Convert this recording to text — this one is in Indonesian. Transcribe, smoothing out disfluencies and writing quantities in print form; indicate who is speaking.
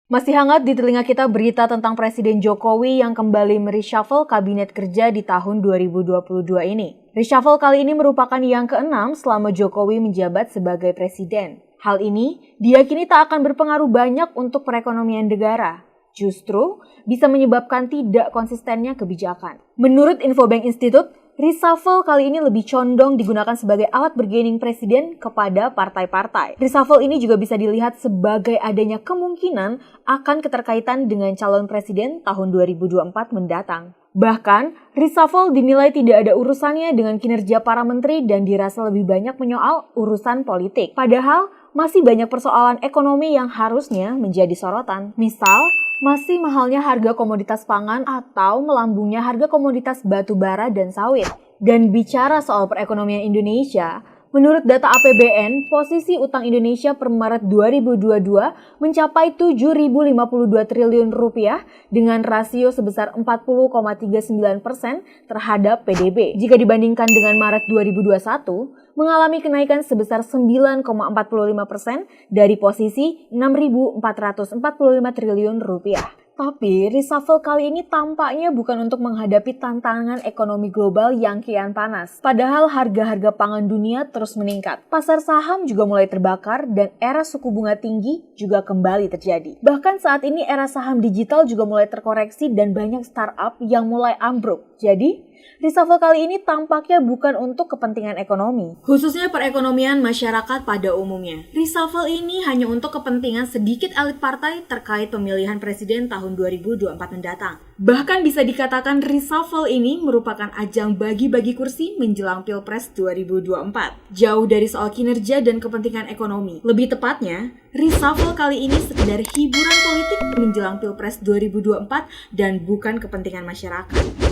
Speaker 1: Masih hangat di telinga kita berita tentang Presiden Jokowi yang kembali mereshuffle kabinet kerja di tahun 2022 ini. Reshuffle kali ini merupakan yang ke-6 selama Jokowi menjabat sebagai presiden. Hal ini diyakini tak akan berpengaruh banyak untuk perekonomian negara. Justru bisa menyebabkan tidak konsistennya kebijakan. Menurut Infobank Institute, reshuffle kali ini lebih condong digunakan sebagai alat bargaining presiden kepada partai-partai. Reshuffle ini juga bisa dilihat sebagai adanya kemungkinan akan keterkaitan dengan calon presiden tahun 2024 mendatang. Bahkan, reshuffle dinilai tidak ada urusannya dengan kinerja para menteri dan dirasa lebih banyak menyoal urusan politik. Padahal, masih banyak persoalan ekonomi yang harusnya menjadi sorotan. Misal, masih mahalnya harga komoditas pangan atau melambungnya harga komoditas batu bara dan sawit. Dan bicara soal perekonomian Indonesia, menurut data APBN, posisi utang Indonesia per Maret 2022 mencapai 7.052 triliun rupiah dengan rasio sebesar 40,39% terhadap PDB. Jika dibandingkan dengan Maret 2021, mengalami kenaikan sebesar 9,45% dari posisi 6.445 triliun rupiah. Tapi, reshuffle kali ini tampaknya bukan untuk menghadapi tantangan ekonomi global yang kian panas. Padahal harga-harga pangan dunia terus meningkat. Pasar saham juga mulai terbakar dan era suku bunga tinggi juga kembali terjadi. Bahkan saat ini era saham digital juga mulai terkoreksi dan banyak startup yang mulai ambruk. Jadi, reshuffle kali ini tampaknya bukan untuk kepentingan ekonomi, khususnya perekonomian masyarakat pada umumnya. Reshuffle ini hanya untuk kepentingan sedikit elit partai terkait pemilihan presiden tahun 2024 mendatang. Bahkan bisa dikatakan reshuffle ini merupakan ajang bagi-bagi kursi menjelang Pilpres 2024. Jauh dari soal kinerja dan kepentingan ekonomi. Lebih tepatnya, reshuffle kali ini sekedar hiburan politik menjelang Pilpres 2024 dan bukan kepentingan masyarakat.